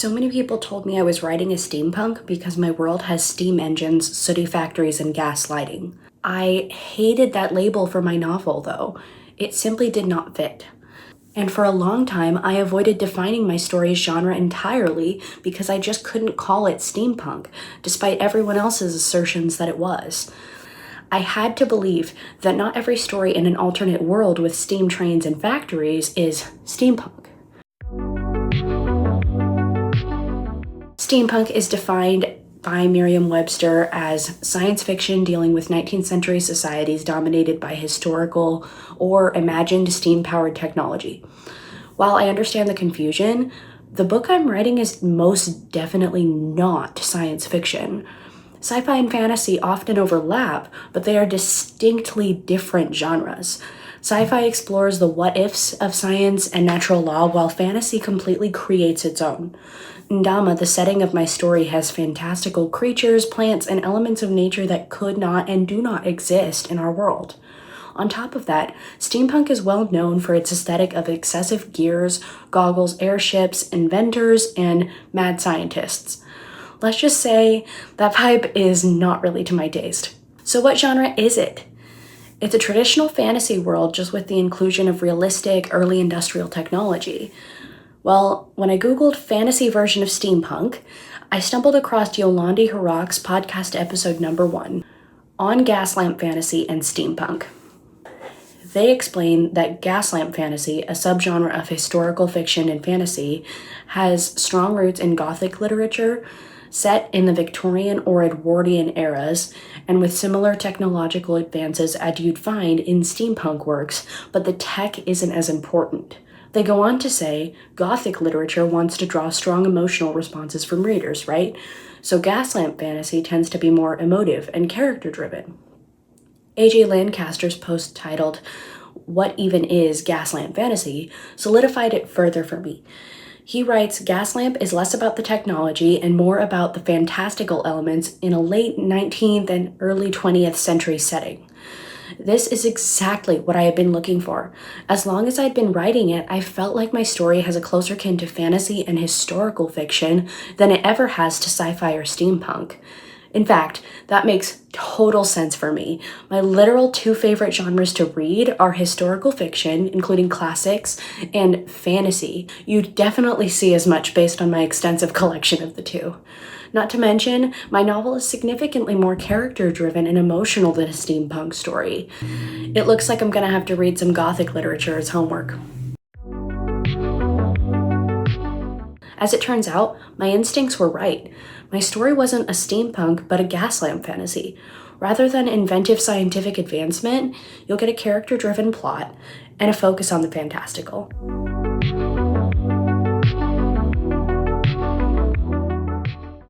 So many people told me I was writing a steampunk because my world has steam engines, sooty factories, and gas lighting. I hated that label for my novel, though. It simply did not fit. And for a long time, I avoided defining my story's genre entirely because I just couldn't call it steampunk, despite everyone else's assertions that it was. I had to believe that not every story in an alternate world with steam trains and factories is steampunk. Steampunk is defined by Merriam-Webster as science fiction dealing with 19th century societies dominated by historical or imagined steam-powered technology. While I understand the confusion, the book I'm writing is most definitely not science fiction. Sci-fi and fantasy often overlap, but they are distinctly different genres. Sci-fi explores the what-ifs of science and natural law, while fantasy completely creates its own. Ndama, the setting of my story, has fantastical creatures, plants, and elements of nature that could not and do not exist in our world. On top of that, steampunk is well known for its aesthetic of excessive gears, goggles, airships, inventors, and mad scientists. Let's just say that vibe is not really to my taste. So what genre is it? It's a traditional fantasy world, just with the inclusion of realistic, early industrial technology. Well, when I Googled fantasy version of steampunk, I stumbled across Yolandi Harak's podcast episode number 1 on gaslamp fantasy and steampunk. They explain that gaslamp fantasy, a subgenre of historical fiction and fantasy, has strong roots in Gothic literature, set in the Victorian or Edwardian eras, and with similar technological advances as you'd find in steampunk works, but the tech isn't as important. They go on to say, Gothic literature wants to draw strong emotional responses from readers, right? So gaslamp fantasy tends to be more emotive and character-driven. A.J. Lancaster's post titled, "What Even Is Gaslamp Fantasy?" solidified it further for me. He writes, Gaslamp is less about the technology and more about the fantastical elements in a late 19th and early 20th century setting. This is exactly what I had been looking for. As long as I'd been writing it, I felt like my story has a closer kin to fantasy and historical fiction than it ever has to sci-fi or steampunk. In fact, that makes total sense for me. My literal 2 favorite genres to read are historical fiction, including classics, and fantasy. You'd definitely see as much based on my extensive collection of the 2. Not to mention, my novel is significantly more character-driven and emotional than a steampunk story. It looks like I'm gonna have to read some Gothic literature as homework. As it turns out, my instincts were right. My story wasn't a steampunk, but a gaslamp fantasy. Rather than inventive scientific advancement, you'll get a character-driven plot and a focus on the fantastical.